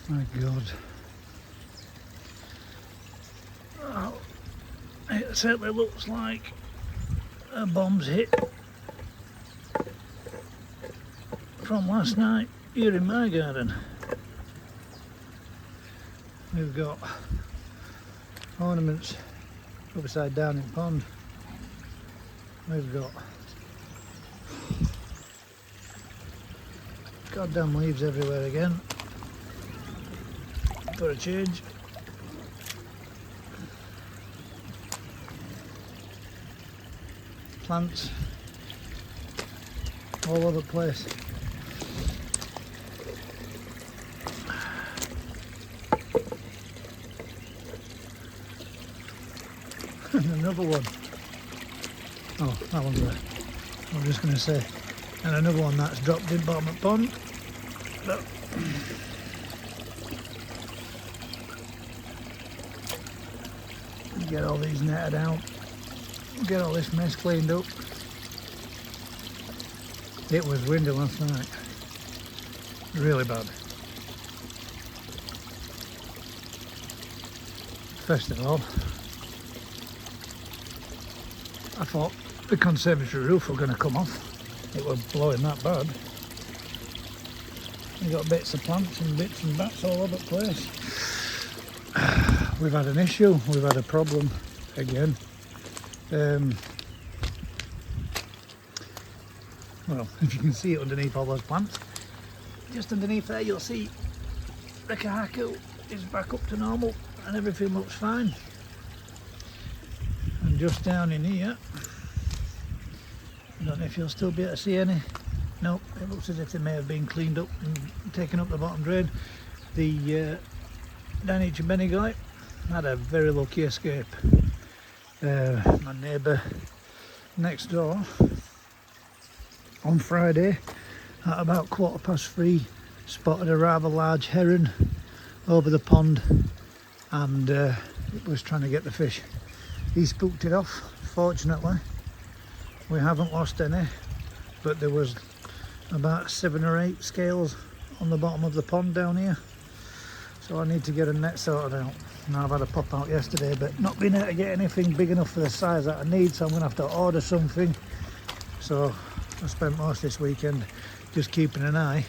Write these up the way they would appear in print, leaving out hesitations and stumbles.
My God. Well, it certainly looks like a bomb's hit from last night here in my garden. We've got ornaments upside down in the pond. We've got goddamn leaves everywhere again. For a change. Plants all over the place. And another one. Oh, that one's there. I'm just going to say. And another one that's dropped in bottom of the pond. But get all these netted out. Get all this mess cleaned up. It was windy last night. Really bad. First of all, I thought the conservatory roof were going to come off. It was blowing that bad. You got bits of plants and bits and bats all over the place. We've had an issue, we've had a problem again. Well, if you can see it underneath all those plants, just underneath there you'll see Rekahaku is back up to normal and everything looks fine. And just down in here, I don't know if you'll still be able to see any. No, it looks as if they may have been cleaned up and taken up the bottom drain. The Danish Benigoi had a very lucky escape. My neighbour next door on Friday at about 3:15 spotted a rather large heron over the pond and it was trying to get the fish. He spooked it off. Fortunately we haven't lost any, but there was about 7 or 8 scales on the bottom of the pond down here, so I need to get a net sorted out. Now I've had a pop out yesterday but not been able to get anything big enough for the size that I need, so I'm going to have to order something. So I spent most this weekend just keeping an eye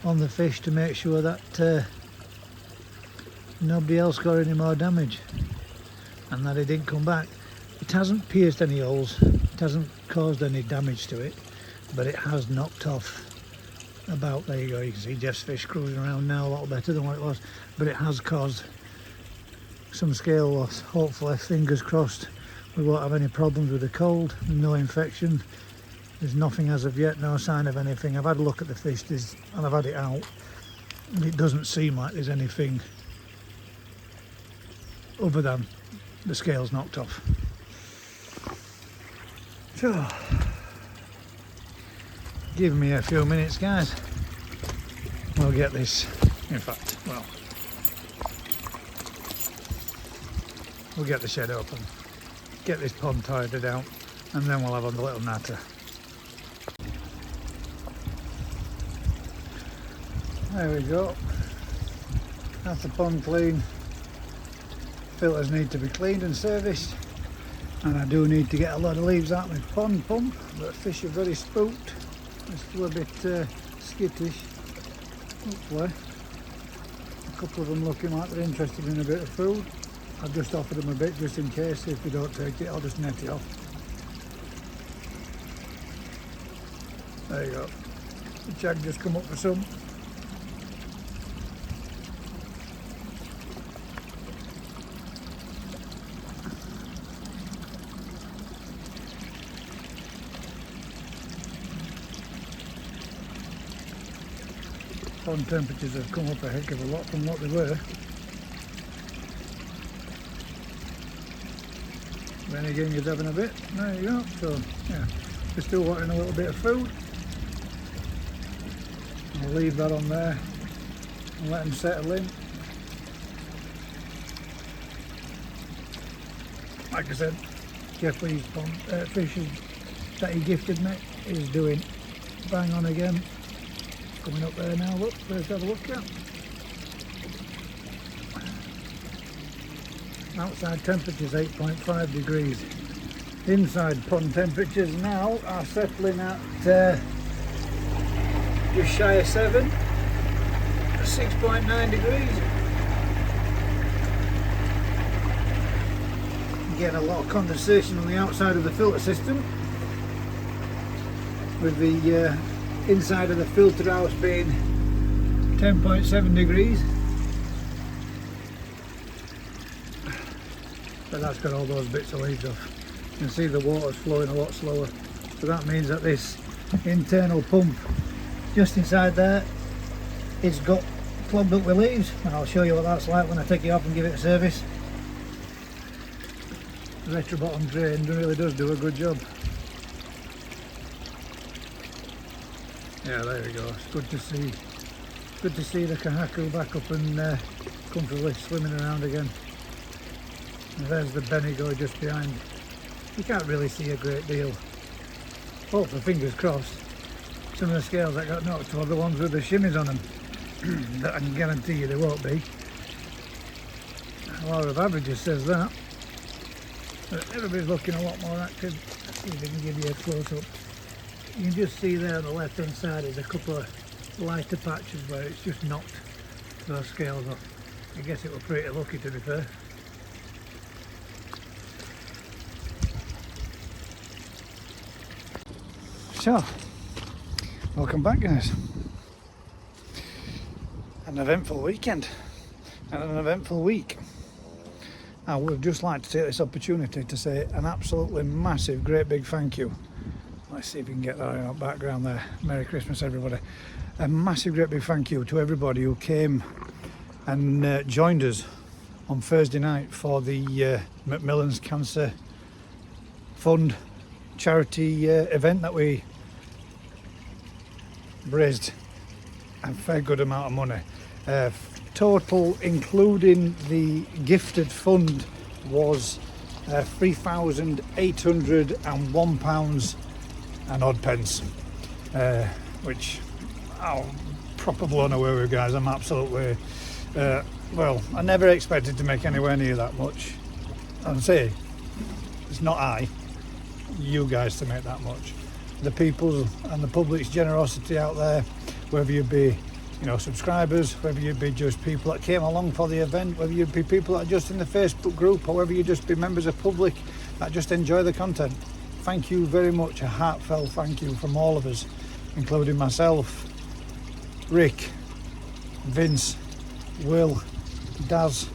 on the fish to make sure that nobody else got any more damage and that it didn't come back. It hasn't pierced any holes, it hasn't caused any damage to it, but it has knocked off about, there you go, you can see Jeff's fish cruising around now a lot better than what it was, but it has caused some scale loss. Hopefully, fingers crossed, we won't have any problems with the cold, no infection. There's nothing as of yet, no sign of anything. I've had a look at the fish and I've had it out and it doesn't seem like there's anything other than the scales knocked off. So, give me a few minutes guys, we'll get this, in fact, well, we'll get the shed open, get this pond tidied out, and then we'll have a little natter. There we go, that's the pond clean. Filters need to be cleaned and serviced, and I do need to get a lot of leaves out of my pond pump, but fish are very spooked. They're still a bit skittish. Hopefully a couple of them looking like they're interested in a bit of food. I've just offered them a bit just in case. If they don't take it, I'll just net it off. There you go. The jag just come up for some. Pond temperatures have come up a heck of a lot from what they were. Then again, you're having a bit. There you go. So yeah, they're still wanting a little bit of food. I'll leave that on there and let them settle in. Like I said, Jeffrey's fish that he gifted me is doing bang on again. Coming up there now, look, let's have a look at. Outside temperature's 8.5 degrees. Inside pond temperatures now are settling at just shy of 7, 6.9 degrees. Getting a lot of condensation on the outside of the filter system, with the inside of the filter house being 10.7 degrees. But that's got all those bits of leaves off. You can see the water's flowing a lot slower. So that means that this internal pump just inside there, it's got clogged up with leaves, and I'll show you what that's like when I take it off and give it a service. The retro bottom drain really does do a good job. Yeah, there we go. It's good to see. Good to see the kahaku back up and comfortably swimming around again. And there's the Bendigo just behind. You can't really see a great deal. Hopefully, fingers crossed, some of the scales that got knocked are the ones with the shimmies on them. That I can guarantee you they won't be. A lot of averages says that. But everybody's looking a lot more active. Let's see if I can give you a close up. You can just see there on the left hand side is a couple of lighter patches where it's just knocked those scales off. I guess it was pretty lucky, to be fair. So, welcome back guys. An eventful weekend and an eventful week. I would just like to take this opportunity to say an absolutely massive, great big thank you. Let's see if we can get that in our background there. Merry Christmas everybody. A massive, great big thank you to everybody who came and joined us on Thursday night for the MacMillan Cancer Fund charity event that we raised a fair good amount of money. Total, including the gifted fund, was £3,801 and odd pence, which I'm proper blown away with, guys. I'm absolutely well, I never expected to make anywhere near that much. And say, it's not you guys to make that much. The people and the public's generosity out there, whether you be subscribers, whether you be just people that came along for the event, whether you be people that are just in the Facebook group, or whether you just be members of public that just enjoy the content. Thank you very much, a heartfelt thank you from all of us, including myself, Rick, Vince, Will, Daz,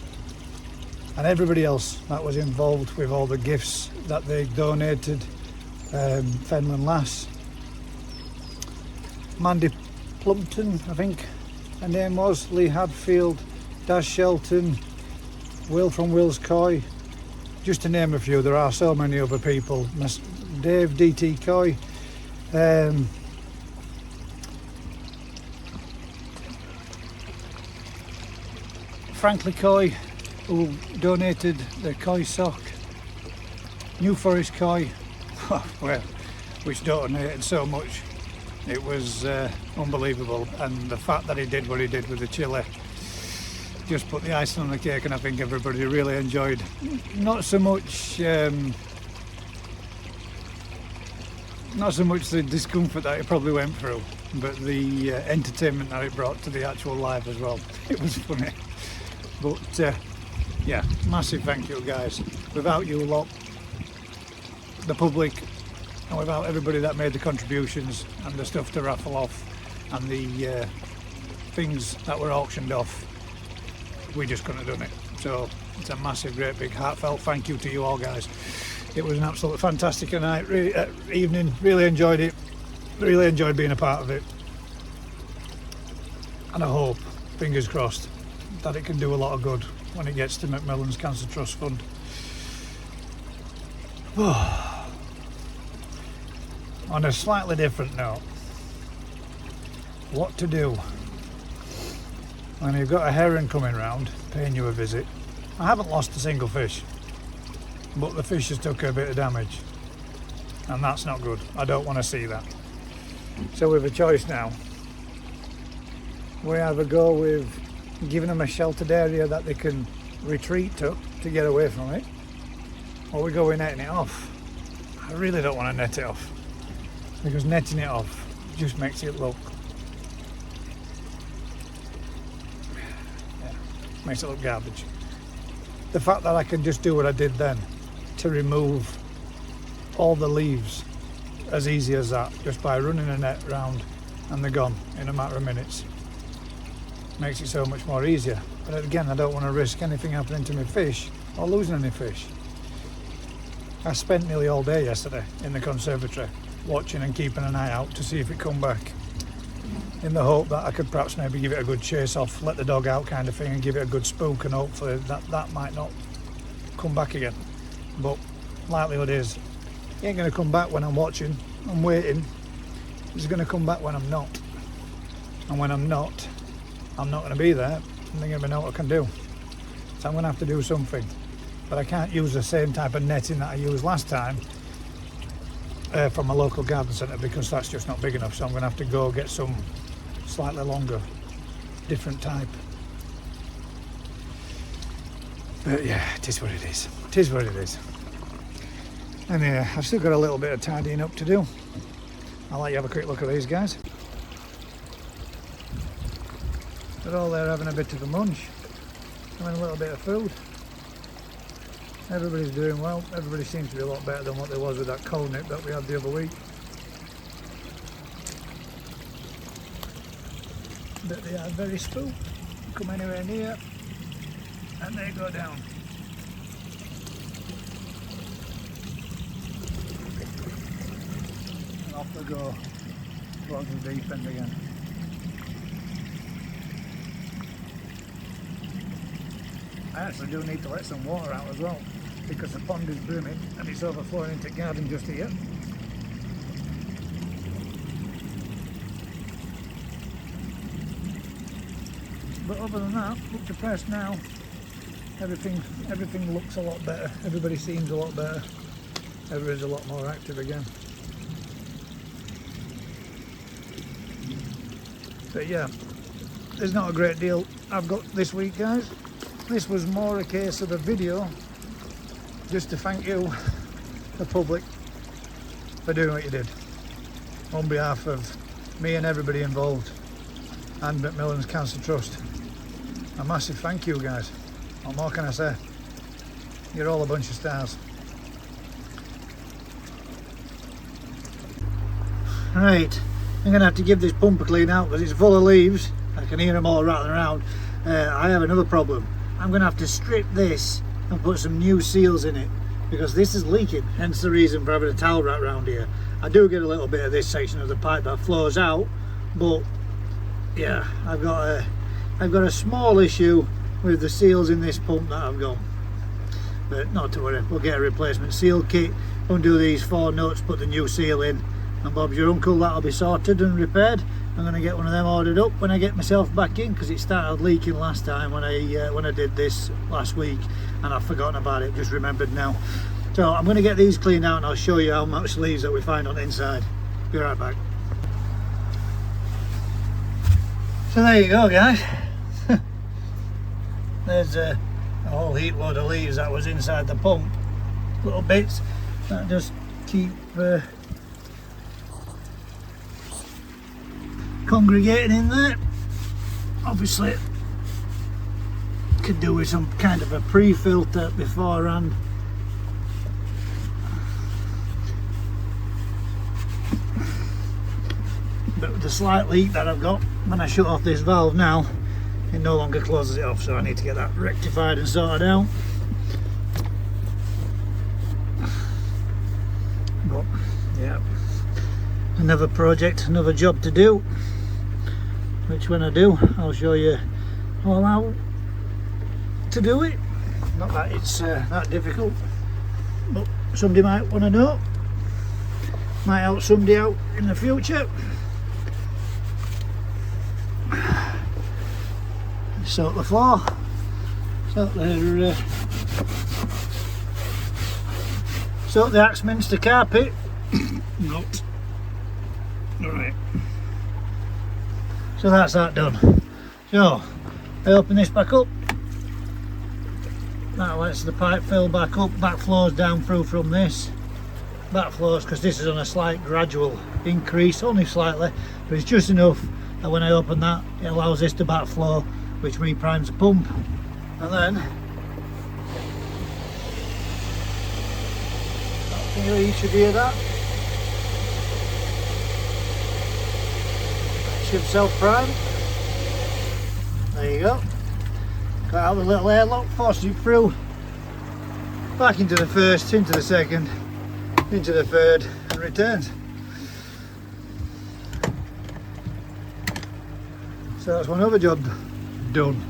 and everybody else that was involved with all the gifts that they donated. Fenland Lass, Mandy Plumpton, I think her name was, Lee Hadfield, Daz Shelton, Will from Will's Coy, just to name a few. There are so many other people. Dave DT Coy, Franklin Coy, who donated the Coy sock, New Forest Coy, well, which donated so much. It was unbelievable, and the fact that he did what he did with the chili just put the icing on the cake, and I think everybody really enjoyed. Not so much the discomfort that it probably went through, but the entertainment that it brought to the actual live as well. It was funny. But yeah, massive thank you guys. Without you lot, the public, and without everybody that made the contributions and the stuff to raffle off and the things that were auctioned off, we just couldn't have done it. So it's a massive, great big heartfelt thank you to you all guys. It was an absolutely fantastic night, evening, really enjoyed it, really enjoyed being a part of it, and I hope, fingers crossed, that it can do a lot of good when it gets to MacMillan Cancer Trust Fund. On a slightly different note, what to do when you've got a heron coming round paying you a visit. I haven't lost a single fish, but the fish has took a bit of damage, and that's not good. I don't want to see that. So we have a choice now. We either go with giving them a sheltered area that they can retreat to get away from it, or we go with netting it off. I really don't want to net it off, because netting it off just makes it look, makes it look garbage. The fact that I can just do what I did then, to remove all the leaves as easy as that, just by running a net round and they're gone in a matter of minutes, makes it so much more easier. But again, I don't want to risk anything happening to my fish or losing any fish. I spent nearly all day yesterday in the conservatory watching and keeping an eye out to see if it come back, in the hope that I could perhaps maybe give it a good chase off, let the dog out kind of thing, and give it a good spook, and hopefully that might not come back again. But likelihood is he ain't going to come back when I'm watching, I'm waiting. He's going to come back when I'm not, and when I'm not going to be there, and they're going to know what I can do. So I'm going to have to do something, but I can't use the same type of netting that I used last time from a local garden centre, because that's just not big enough. So I'm going to have to go get some slightly longer, different type. But yeah, it is what it is. It is what it is. And yeah, I've still got a little bit of tidying up to do. I'll let you have a quick look at these guys. They're all there having a bit of a munch, having a little bit of food. Everybody's doing well. Everybody seems to be a lot better than what there was with that cold nip that we had the other week. But they are very spooked. Come anywhere near and they go down. And off they go towards the deep end again. I actually do need to let some water out as well, because the pond is brimming and it's overflowing into garden just here. But other than that, up to press now, everything looks a lot better. Everybody seems a lot better. Everybody's a lot more active again. But yeah, there's not a great deal I've got this week, guys. This was more a case of a video just to thank you, the public, for doing what you did on behalf of me and everybody involved, and MacMillan Cancer Trust. A massive thank you, guys. What more can I say? You're all a bunch of stars. Right, I'm going to have to give this pump a clean out because it's full of leaves. I can hear them all rattling around. I have another problem. I'm going to have to strip this and put some new seals in it, because this is leaking, hence the reason for having a towel wrap around here. I do get a little bit of this section of the pipe that flows out, but yeah, I've got a small issue with the seals in this pump that I've got. But not to worry, we'll get a replacement seal kit, undo these 4 nuts, put the new seal in, and Bob's your uncle, that'll be sorted and repaired. I'm going to get one of them ordered up when I get myself back in, because it started leaking last time when I did this last week, and I've forgotten about it, just remembered now. So I'm going to get these cleaned out and I'll show you how much leaves that we find on the inside. Be right back. So there you go, guys. There's a whole heap load of leaves that was inside the pump. Little bits that just keep congregating in there. Obviously could do with some kind of a pre-filter beforehand. But with the slight leak that I've got, when I shut off this valve now, it no longer closes it off, so I need to get that rectified and sorted out. But yeah, another project, another job to do, which when I do, I'll show you all how to do it. Not that it's that difficult, but somebody might want to know, might help somebody out in the future. Soak the floor, soak the Axminster carpet. Not. Alright. So that's that done. So I open this back up. That lets the pipe fill back up, backflows down through from this. Backflows, because this is on a slight gradual increase, only slightly, but it's just enough that when I open that, it allows this to backflow, which reprimes the pump. And then, you should hear that. Should self-prime. There you go. Got out the little airlock, forces it through, back into the first, into the second, into the third, and returns. So that's one other job done.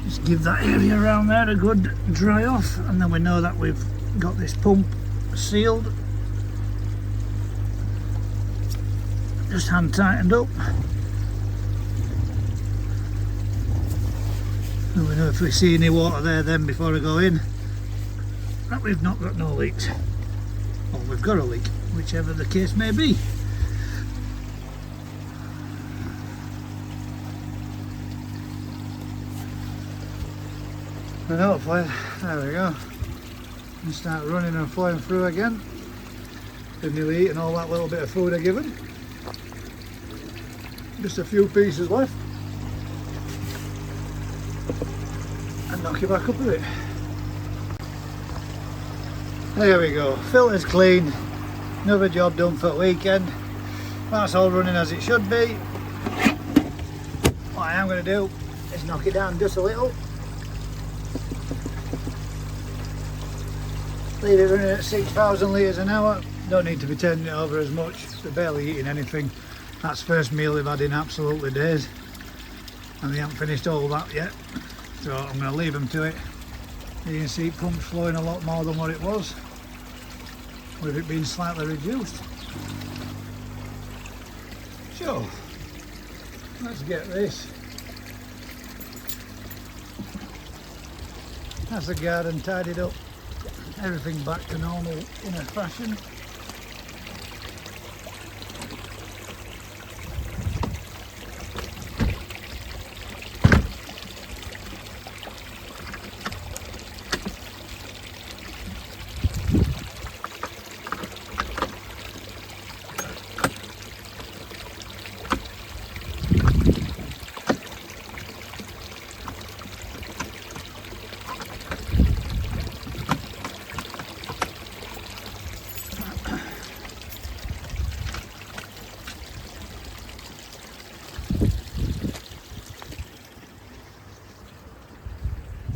Just give that area around there a good dry off, and then we know that we've got this pump sealed. Just hand tightened up. And we know if we see any water there then before I go in that we've not got no leaks, or we've got a leak, whichever the case may be. And hopefully, there we go, and start running and flowing through again. They've nearly eaten all that little bit of food I given. Just a few pieces left. And knock it back up a bit. There we go, filter's clean, another job done for the weekend. That's all running as it should be. What I am going to do is knock it down just a little. Leave it running at 6,000 litres an hour. Don't need to be turning it over as much, they're barely eating anything. That's the first meal they've had in absolutely days. And they haven't finished all that yet. So I'm going to leave them to it. You can see it pump's flowing a lot more than what it was, with it being slightly reduced. So, let's get this. That's the garden tidied up. Everything back to normal in a fashion.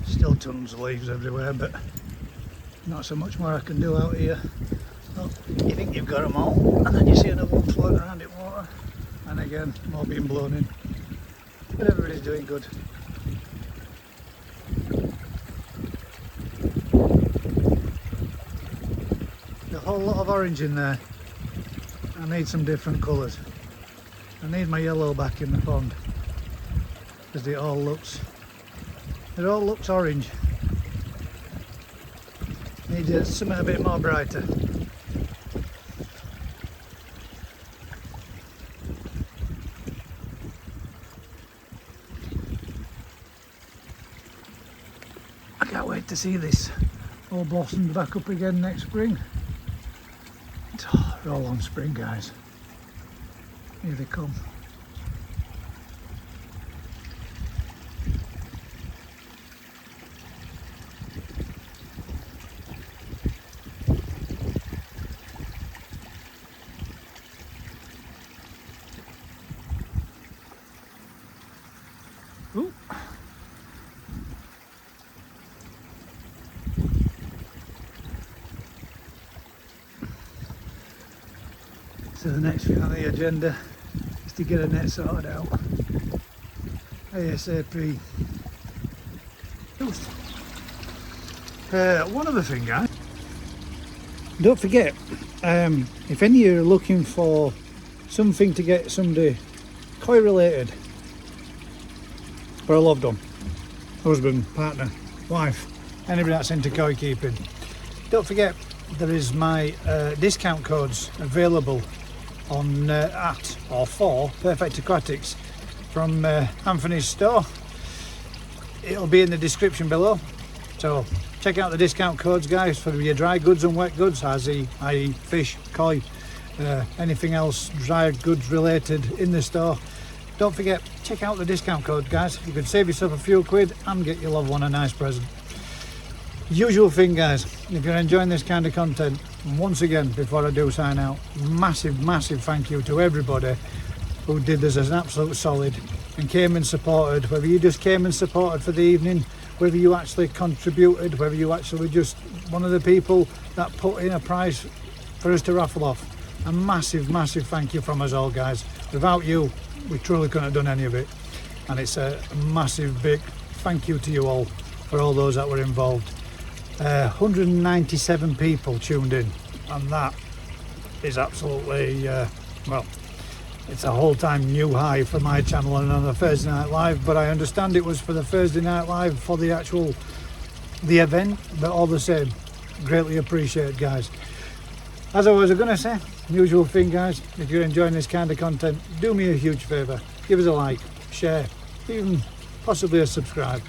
Still tons of leaves everywhere, but not so much more I can do out here. Well, you think you've got them all, and then you see another one floating around in water, and again, more being blown in. But everybody's doing good. A whole lot of orange in there. I need some different colours. I need my yellow back in the pond, because it all looks orange. Need something a bit more brighter. I can't wait to see this all blossomed back up again next spring. We're all on spring, guys. Here they come. Ooh. So the next thing on the agenda is to get a net sorted out ASAP. One other thing, guys, don't forget, if any of you are looking for something to get somebody koi related for a loved one, husband, partner, wife, anybody that's into koi keeping, don't forget there is my discount codes available on at or for Perfect Aquatics from Anthony's store. it'll be in the description below. So check out the discount codes, guys, for your dry goods and wet goods, i.e. fish, koi, anything else dry goods related in the store. Don't forget, check out the discount code, guys. You can save yourself a few quid and get your loved one a nice present. Usual thing, guys, if you're enjoying this kind of content, once again, before I do sign out, massive thank you to everybody who did this as an absolute solid and came and supported, whether you just came and supported for the evening, whether you actually contributed, whether you actually were just one of the people that put in a prize for us to raffle off. A massive thank you from us all, guys. Without you, we truly couldn't have done any of it. And it's a massive big thank you to you all for all those that were involved. 197 people tuned in, and that is absolutely, well, it's a whole time new high for my channel and on a Thursday Night Live, but I understand it was for the Thursday Night Live for the event, but all the same, greatly appreciated, guys. As I was going to say, usual thing, guys, if you're enjoying this kind of content, do me a huge favour, give us a like, share, even possibly a subscribe.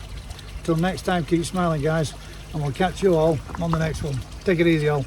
Till next time, keep smiling, guys, and we'll catch you all on the next one. Take it easy, all.